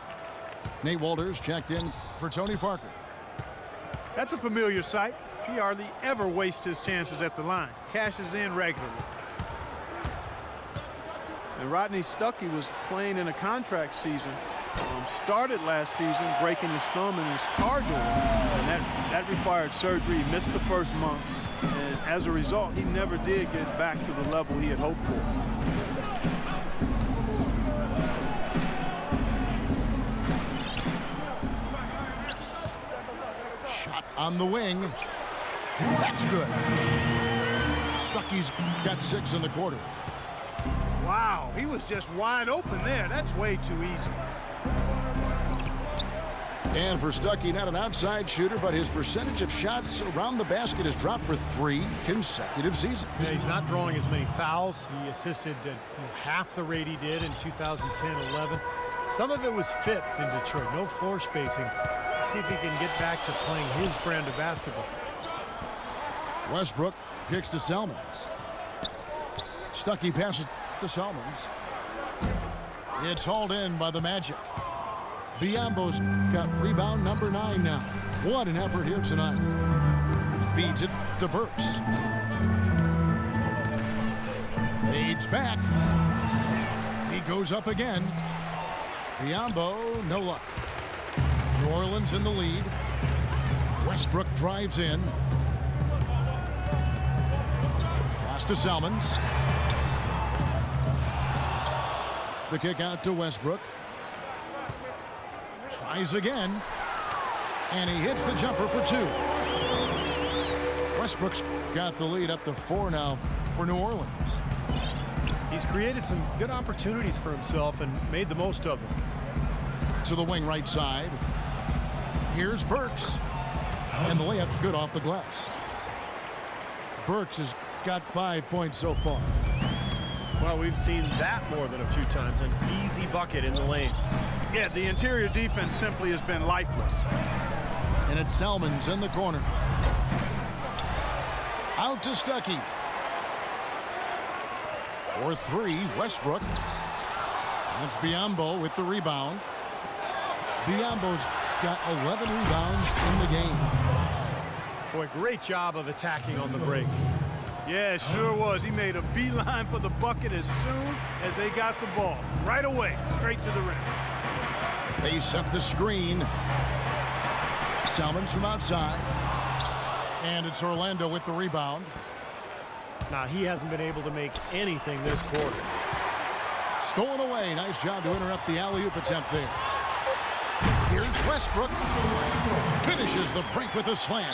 Nate Walters checked in for Tony Parker. That's a familiar sight. He hardly ever wastes his chances at the line. Cashes in regularly. And Rodney Stuckey was playing in a contract season. Started last season breaking his thumb in his car door, and that required surgery. He missed the first month, and as a result, he never did get back to the level he had hoped for. Shot on the wing. That's good. Stuckey's got 6 in the quarter. Wow, he was just wide open there. That's way too easy. And for Stuckey, not an outside shooter, but his percentage of shots around the basket has dropped for 3 consecutive seasons. Yeah, he's not drawing as many fouls. He assisted at half the rate he did in 2010-11. Some of it was fit in Detroit. No floor spacing. Let's see if he can get back to playing his brand of basketball. Westbrook kicks to Selmans. Stuckey passes to Selmans. It's hauled in by the Magic. Biombo's got rebound number 9 now. What an effort here tonight. Feeds it to Burks. Fades back. He goes up again. Biombo, no luck. New Orleans in the lead. Westbrook drives in. Pass to Selmans. The kick out to Westbrook. Tries again, and he hits the jumper for 2. Westbrook's got the lead up to 4 now for New Orleans. He's created some good opportunities for himself and made the most of them. To the wing right side. Here's Burks, and the layup's good off the glass. Burks has got 5 points so far. Well, we've seen that more than a few times. An easy bucket in the lane. Yeah, the interior defense simply has been lifeless. And it's Selmans in the corner. Out to Stuckey. For 3, Westbrook. That's Biombo with the rebound. Biombo's got 11 rebounds in the game. Boy, great job of attacking on the break. Yeah, it sure was. He made a beeline for the bucket as soon as they got the ball. Right away, straight to the rim. They set the screen. Selmans from outside. And it's Orlando with the rebound. Now, he hasn't been able to make anything this quarter. Stolen away. Nice job to interrupt the alley-oop attempt there. Here's Westbrook. Finishes the break with a slam.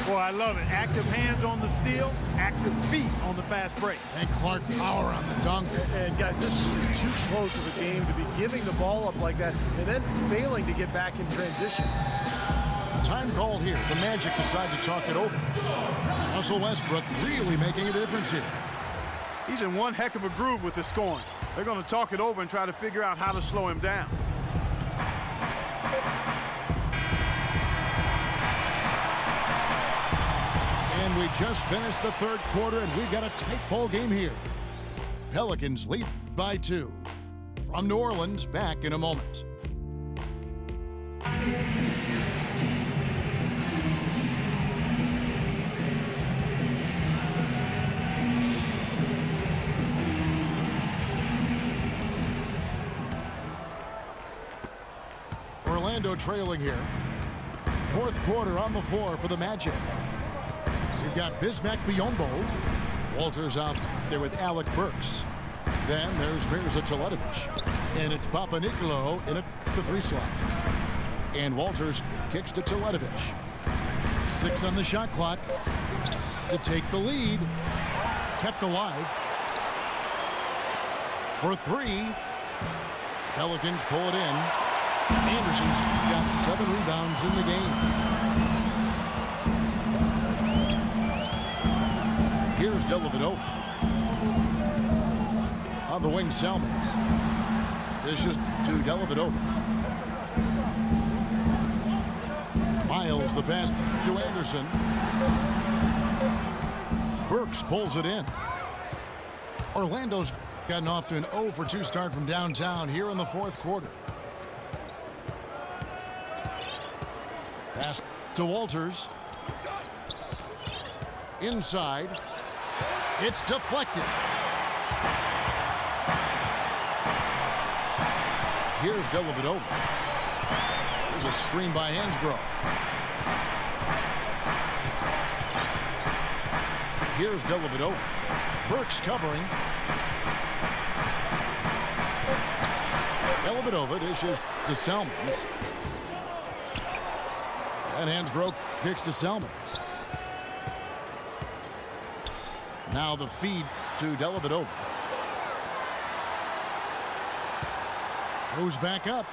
Boy, I love it. Active hands on the steal, active feet on the fast break. And Clark power on the dunk. And guys, this is just too close of a game to be giving the ball up like that and then failing to get back in transition. Time called here. The Magic decide to talk it over. Russell Westbrook really making a difference here. He's in one heck of a groove with the scoring. They're going to talk it over and try to figure out how to slow him down. And we just finished the 3rd quarter, and we've got a tight ball game here. Pelicans lead by 2. From New Orleans, back in a moment. Orlando trailing here. 4th quarter on the floor for the Magic. You've got Bismack Biyombo. Walters out there with Alec Burks. Then there's Mirza Teletovic. And it's Papanikolaou in the 3 slot. And Walters kicks to Teletovic. 6 on the shot clock to take the lead. Kept alive. For 3. Pelicans pull it in. Anderson's got 7 rebounds in the game. Here's Dellavedova. On the wing, Salmons. Dishes to Dellavedova. Miles the pass to Anderson. Burks pulls it in. Orlando's gotten off to an 0 for 2 start from downtown here in the 4th quarter. Pass to Walters. Inside. It's deflected. Here's Dellavedova. There's a screen by Hansbrough. Here's Dellavedova. Burks covering. Dellavedova dishes to Salmons. And Hansbrough kicks to Salmons. Now the feed to Dellavedova. Goes back up.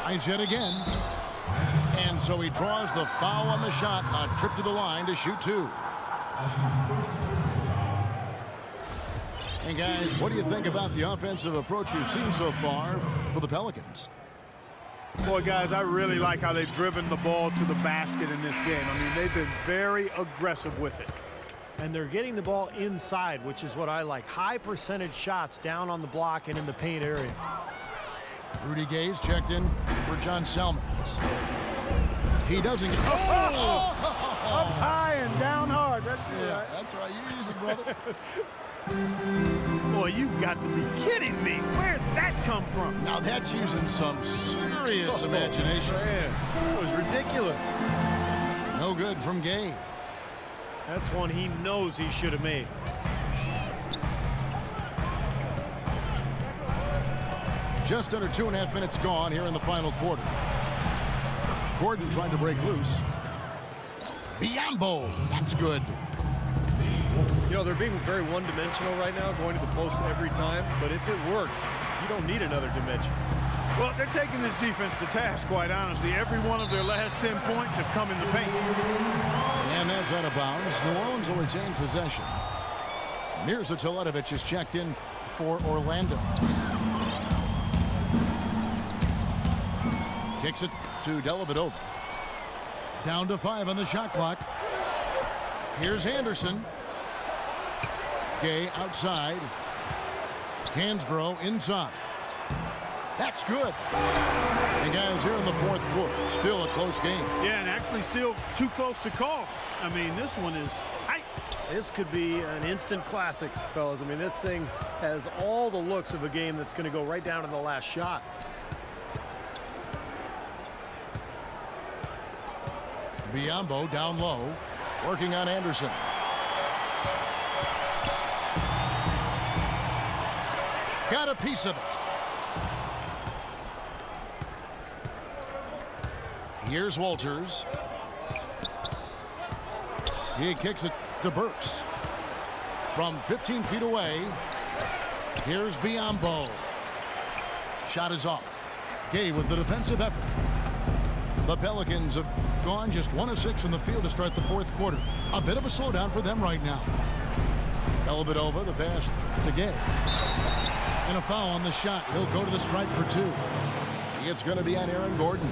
Tries yet again. And so he draws the foul on the shot. A trip to the line to shoot 2. And guys, what do you think about the offensive approach we've seen so far for the Pelicans? Boy, guys, I really like how they've driven the ball to the basket in this game. I mean, they've been very aggressive with it. And they're getting the ball inside, which is what I like. High percentage shots down on the block and in the paint area. Rudy Gay's checked in for John Salmons. He doesn't. Up high and down hard. That's right. That's right. You use it, brother. Boy, you've got to be kidding me. Where'd that come from? Now that's using some serious imagination. Man, it was ridiculous. No good from Gay. That's one he knows he should have made. Just under 2.5 minutes gone here in the final quarter. Gordon trying to break loose. Biombo, that's good. You know, they're being very one-dimensional right now, going to the post every time. But if it works, you don't need another dimension. Well, they're taking this defense to task, quite honestly. Every one of their last 10 points have come in the paint. And that's out of bounds. New Orleans will retain possession. Mirza Teletovic is checked in for Orlando. Kicks it to Dellavedova. Down to 5 on the shot clock. Here's Anderson. Gay outside. Hansbrough inside. That's good. And guys, here in the 4th quarter, still a close game. Yeah, and actually still too close to call. I mean, this one is tight. This could be an instant classic, fellas. I mean, this thing has all the looks of a game that's going to go right down to the last shot. Biombo down low, working on Anderson. Got a piece of it. Here's Walters. He kicks it to Burks. From 15 feet away, here's Biombo. Shot is off. Gay with the defensive effort. The Pelicans have gone just 1 of 6 from the field to start the 4th quarter. A bit of a slowdown for them right now. Dellavedova, the pass to Gay. And a foul on the shot. He'll go to the stripe for 2. It's going to be on Aaron Gordon.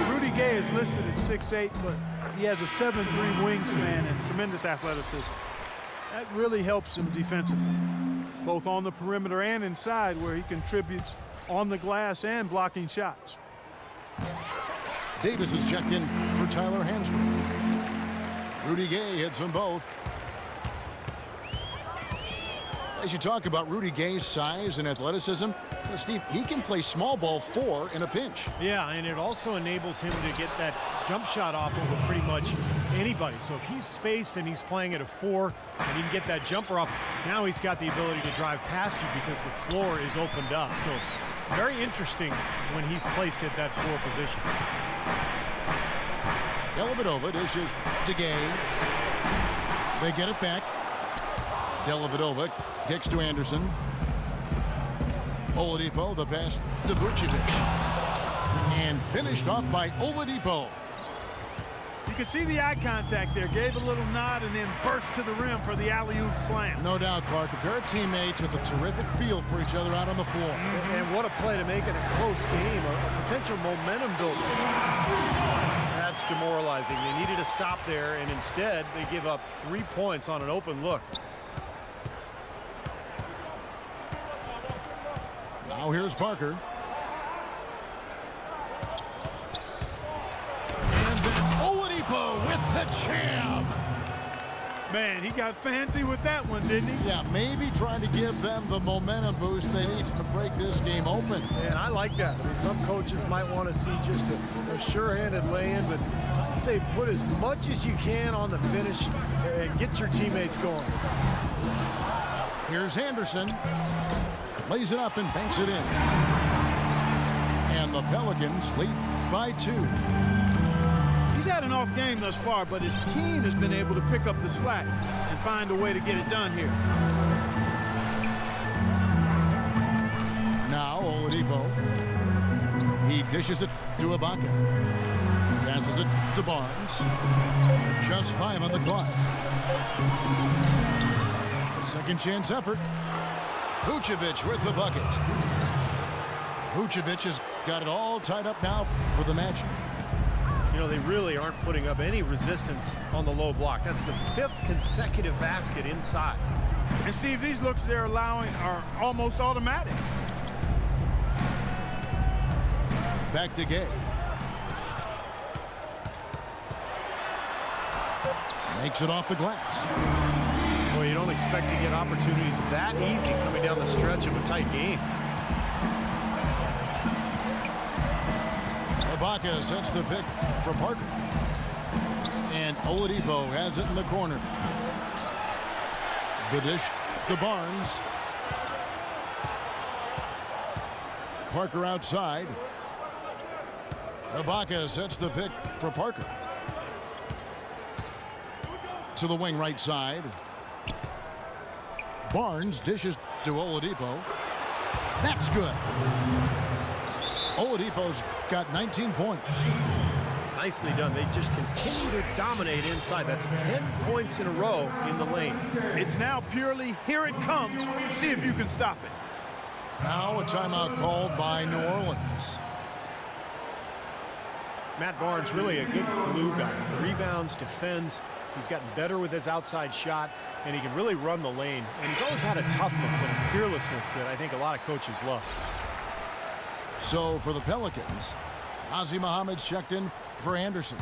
Rudy Gay is listed at 6'8", but he has a 7'3" wingspan and tremendous athleticism. That really helps him defensively, both on the perimeter and inside, where he contributes on the glass and blocking shots. Davis is checked in for Tyler Hansbrough. Rudy Gay hits them both. As you talk about Rudy Gay's size and athleticism, Steve, he can play small ball 4 in a pinch. Yeah, and it also enables him to get that jump shot off over pretty much anybody. So if he's spaced and he's playing at a 4 and he can get that jumper off, now he's got the ability to drive past you because the floor is opened up. So it's very interesting when he's placed at that 4 position. Dellavedova dishes to Gay. They get it back. Dellavedova kicks to Anderson. Oladipo, the pass to Vucevic. And finished off by Oladipo. You can see the eye contact there. Gave a little nod and then burst to the rim for the alley-oop slam. No doubt, Clark. A pair of teammates with a terrific feel for each other out on the floor. And what a play to make in a close game, a potential momentum builder. That's demoralizing. They needed to stop there, and instead they give up 3 points on an open look. Now here's Parker. And then Oladipo with the jam. Man, he got fancy with that one, didn't he? Yeah, maybe trying to give them the momentum boost they need to break this game open. And I like that. I mean, some coaches might want to see just a sure-handed lay-in, but I say put as much as you can on the finish and get your teammates going. Here's Henderson. Lays it up and banks it in. And the Pelicans lead by 2. He's had an off game thus far, but his team has been able to pick up the slack and find a way to get it done here. Now Oladipo. He dishes it to Ibaka. Passes it to Barnes. Just 5 on the clock. A second chance effort. Vucevic with the bucket. Vucevic has got it all tied up now for the Magic. You know, they really aren't putting up any resistance on the low block. That's the 5th consecutive basket inside. And Steve, these looks they're allowing are almost automatic. Back to Gay. Makes it off the glass. Well, you don't expect to get opportunities that easy coming down the stretch of a tight game. Ibaka sets the pick for Parker. And Oladipo has it in the corner. The dish to Barnes. Parker outside. Ibaka sets the pick for Parker. To the wing right side. Barnes dishes to Oladipo. That's good. Oladipo's got 19 points. Nicely done. They just continue to dominate inside. That's 10 points in a row in the lane. It's now purely here it comes. See if you can stop it. Now a timeout called by New Orleans. Matt Barnes, really a good glue guy. Rebounds, defends. He's gotten better with his outside shot, and he can really run the lane. And he's always had a toughness and a fearlessness that I think a lot of coaches love. So for the Pelicans, Ozzie Muhammad's checked in for Anderson.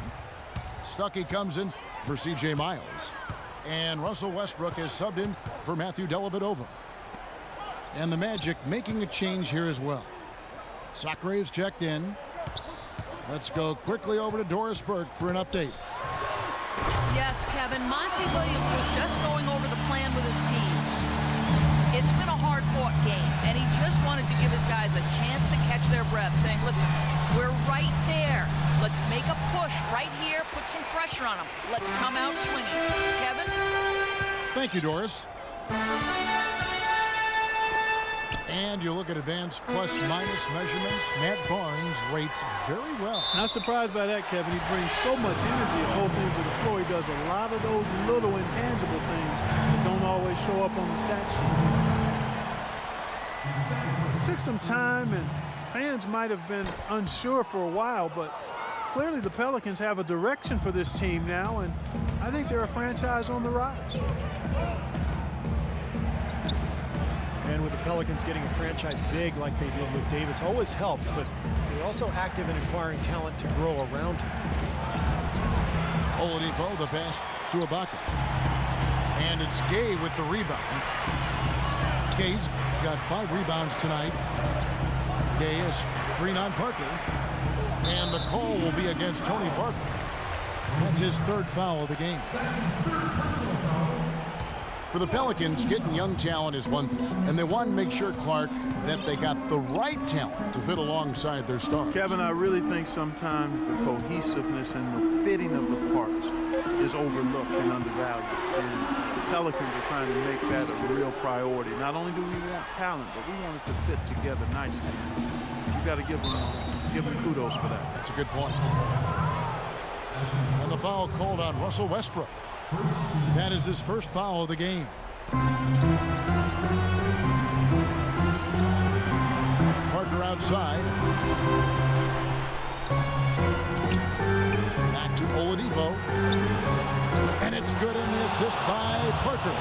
Stuckey comes in for C.J. Miles. And Russell Westbrook is subbed in for Matthew Dellavedova. And the Magic making a change here as well. Sacrae's checked in. Let's go quickly over to Doris Burke for an update. Yes, Kevin, Monty Williams was just going over the plan with his team. It's been a hard-fought game, and he just wanted to give his guys a chance to catch their breath, saying, listen, we're right there. Let's make a push right here, put some pressure on them. Let's come out swinging. Kevin? Thank you, Doris. And you look at advanced plus-minus measurements. Matt Barnes rates very well. Not surprised by that, Kevin. He brings so much energy at both ends of the floor. He does a lot of those little intangible things that don't always show up on the stat sheet. It took some time, and fans might have been unsure for a while, but clearly the Pelicans have a direction for this team now, and I think they're a franchise on the rise. And with the Pelicans getting a franchise big like they did with Davis always helps, but they're also active in acquiring talent to grow around him. Oladipo, the pass to Ibaka. And it's Gay with the rebound. Gay's got 5 rebounds tonight. Gay is screen on Parker. And the call will be against Tony Parker. That's his 3rd foul of the game. For the Pelicans, getting young talent is one thing, and they want to make sure, Clark, that they got the right talent to fit alongside their stars. Kevin, I really think sometimes the cohesiveness and the fitting of the parts is overlooked and undervalued. And the Pelicans are trying to make that a real priority. Not only do we want talent, but we want it to fit together nicely. You got to give them kudos for that. That's a good point. And the foul called on Russell Westbrook. That is his first foul of the game. Parker outside. Back to Oladipo. And it's good in the assist by Parker.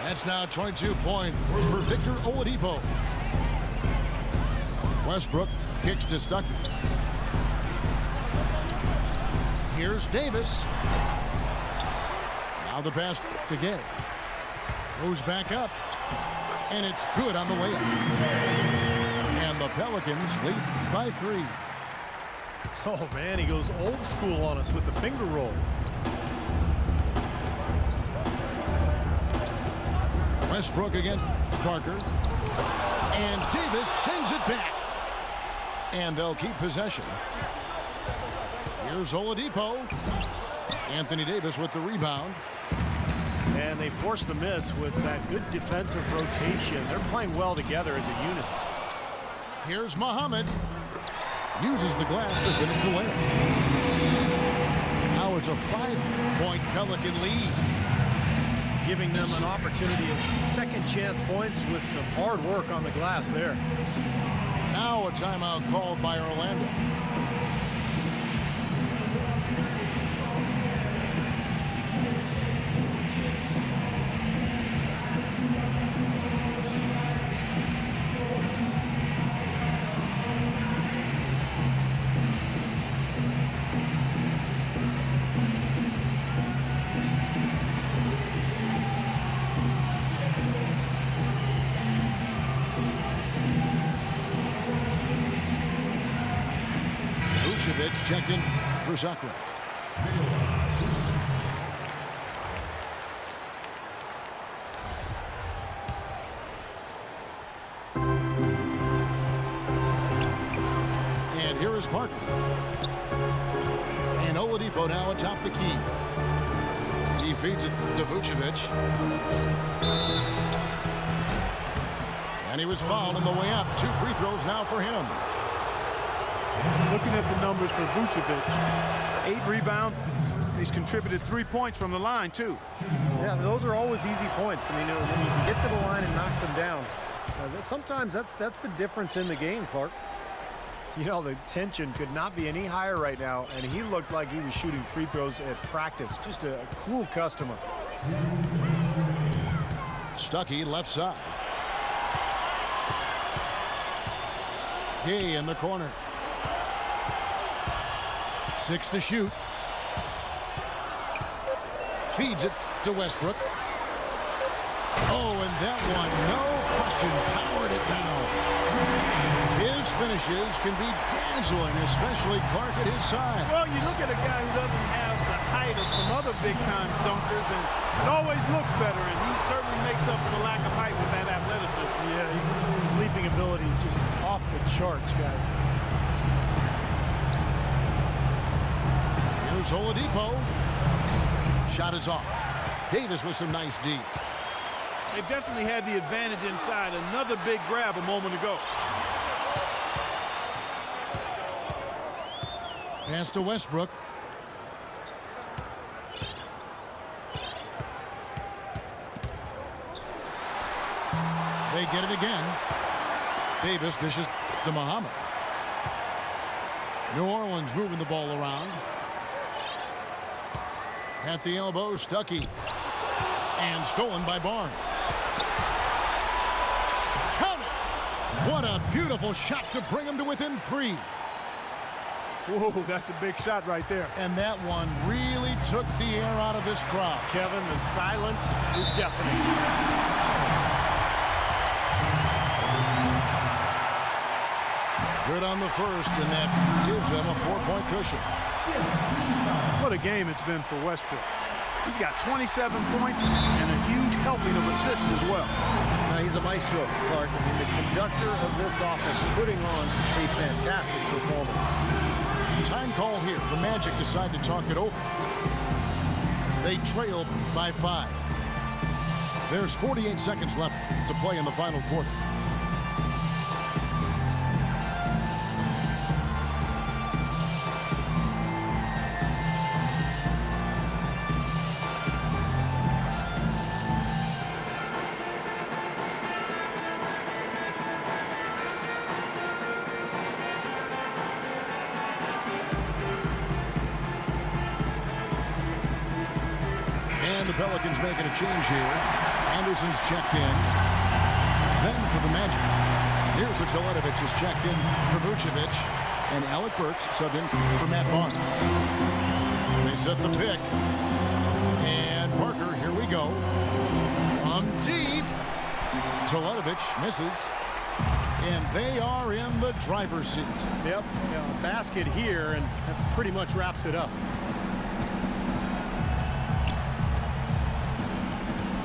That's now 22 points for Victor Oladipo. Westbrook kicks to Stuckey. Here's Davis. Now the pass to Gay. Goes back up. And it's good on the layup. And the Pelicans lead by 3. Oh, man, he goes old school on us with the finger roll. Westbrook against Parker. And Davis sends it back. And they'll keep possession. Here's Oladipo. Anthony Davis with the rebound. And they force the miss with that good defensive rotation. They're playing well together as a unit. Here's Muhammad. Uses the glass to finish the layup. Now it's a 5-point Pelican lead. Giving them an opportunity of second chance points with some hard work on the glass there. Now a timeout called by Orlando. Checked in for Zucker. And here is Parker. And Oladipo now atop the key. He feeds it to Vucevic. And he was fouled on the way up. 2 free throws now for him. Looking at the numbers for Vucevic, 8 rebounds. He's contributed 3 points from the line, too. Yeah, those are always easy points. I mean, when you can get to the line and knock them down, sometimes that's the difference in the game, Clark. You know, the tension could not be any higher right now, and he looked like he was shooting free throws at practice. Just a cool customer. Stuckey left side. Gay in the corner. 6 to shoot. Feeds it to Westbrook. Oh, and that one, no question, powered it down. His finishes can be dazzling, especially Clark at his side. Well, you look at a guy who doesn't have the height of some other big-time dunkers, and it always looks better, and he certainly makes up for the lack of height with that athleticism. Yeah, his leaping ability is just off the charts, guys. Here's Oladipo. Shot is off. Davis with some nice D. They definitely had the advantage inside. Another big grab a moment ago. Pass to Westbrook. They get it again. Davis dishes to Muhammad. New Orleans moving the ball around. At the elbow, Stuckey. And stolen by Barnes. Count it! What a beautiful shot to bring him to within 3. Whoa, that's a big shot right there. And that one really took the air out of this crowd. Kevin, the silence is deafening. Good on the first, and that gives them a 4-point cushion. What a game it's been for Westbrook. He's got 27 points and a huge helping of assists as well. Now, he's a maestro, Clark. I mean, the conductor of this offense putting on a fantastic performance. Time call here. The Magic decide to talk it over. They trail by 5. There's 48 seconds left to play in the final quarter. And the Pelicans making a change here. Anderson's checked in. Then for the Magic, here's a Teletovic is checked in for Vucevic. And Alec Burks subbed in for Matt Barnes. They set the pick. And Parker, here we go. From deep. Teletovic misses. And they are in the driver's seat. Yep, yeah, a basket here, and that pretty much wraps it up.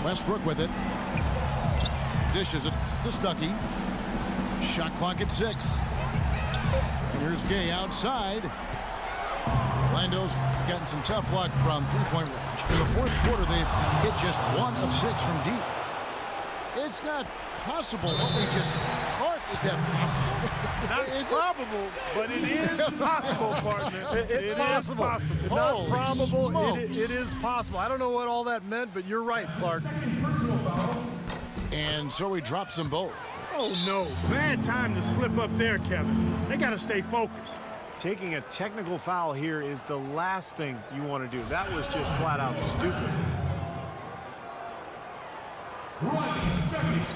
Westbrook with it. Dishes it to Stuckey. Shot clock at 6. And here's Gay outside. Orlando's gotten some tough luck from three-point range. In the fourth quarter, they've hit just 1 of 6 from deep. It's not possible what we just... Clark, is that possible? Not probable, but it is possible, partner. It's possible. possible. Not Holy probable. smokes. It is possible. I don't know what all that meant, but you're right, Clark. And so he drops them both. Oh, no. Bad time to slip up there, Kevin. They got to stay focused. Taking a technical foul here is the last thing you want to do. That was just flat out stupid.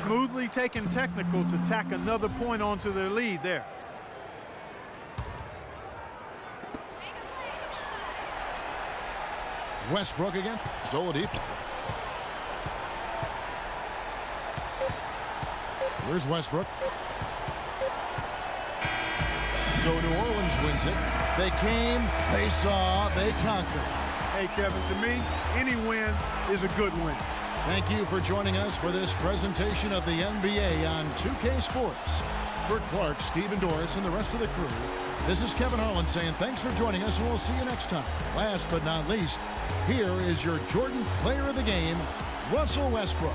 Smoothly taking technical to tack another point onto their lead there. Westbrook again. Oladipo. Here's Westbrook. So New Orleans wins it. They came, they saw, they conquered. Hey, Kevin, to me, any win is a good win. Thank you for joining us for this presentation of the NBA on 2K Sports. For Clark, Steve, and Doris, and the rest of the crew, this is Kevin Harlan saying thanks for joining us, and we'll see you next time. Last but not least, here is your Jordan Player of the Game, Russell Westbrook.